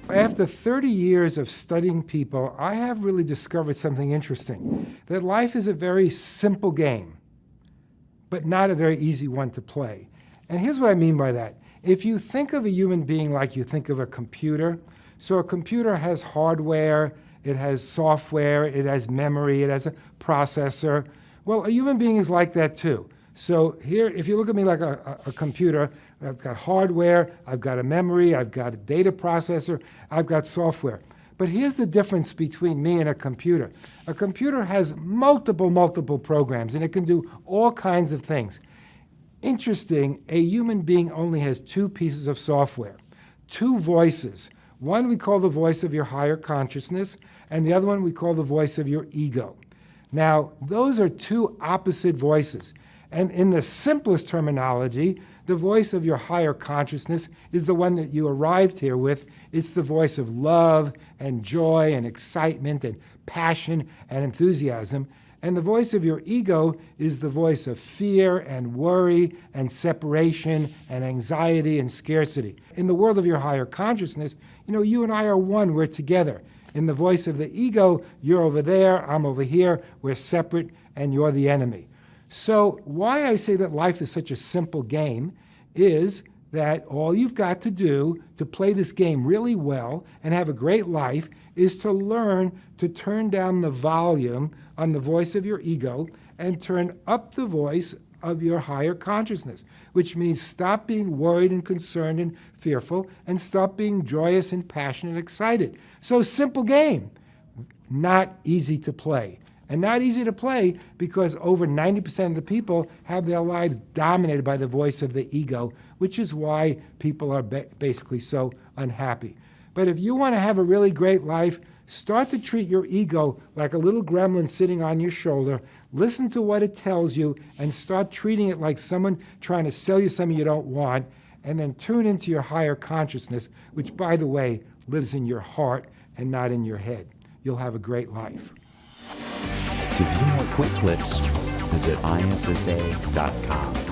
After 30 years of studying people, I have really discovered something interesting, that life is a very simple game, but not a very easy one to play. And here's what I mean by that. If you think of a human being like you think of a computer, so a computer has hardware, it has software, it has memory, it has a processor. Well, a human being is like that too. So here, if you look at me like a computer, I've got hardware, I've got a memory, I've got a data processor, I've got software. But here's the difference between me and a computer. A computer has multiple programs, and it can do all kinds of things. Interesting, a human being only has two pieces of software, two voices. One we call the voice of your higher consciousness, and the other one we call the voice of your ego. Now, those are two opposite voices. And in the simplest terminology, the voice of your higher consciousness is the one that you arrived here with. It's the voice of love and joy and excitement and passion and enthusiasm. And the voice of your ego is the voice of fear and worry and separation and anxiety and scarcity. In the world of your higher consciousness, you and I are one, we're together. In the voice of the ego, you're over there, I'm over here, we're separate, and you're the enemy. So why I say that life is such a simple game is that all you've got to do to play this game really well and have a great life is to learn to turn down the volume on the voice of your ego and turn up the voice of your higher consciousness, which means stop being worried and concerned and fearful and stop being joyous and passionate and excited. So simple game, not easy to play. And not easy to play because over 90% of the people have their lives dominated by the voice of the ego, which is why people are basically so unhappy. But if you want to have a really great life, start to treat your ego like a little gremlin sitting on your shoulder. Listen to what it tells you and start treating it like someone trying to sell you something you don't want, and then tune into your higher consciousness, which, by the way, lives in your heart and not in your head. You'll have a great life. To view more quick clips, visit ISSA.com.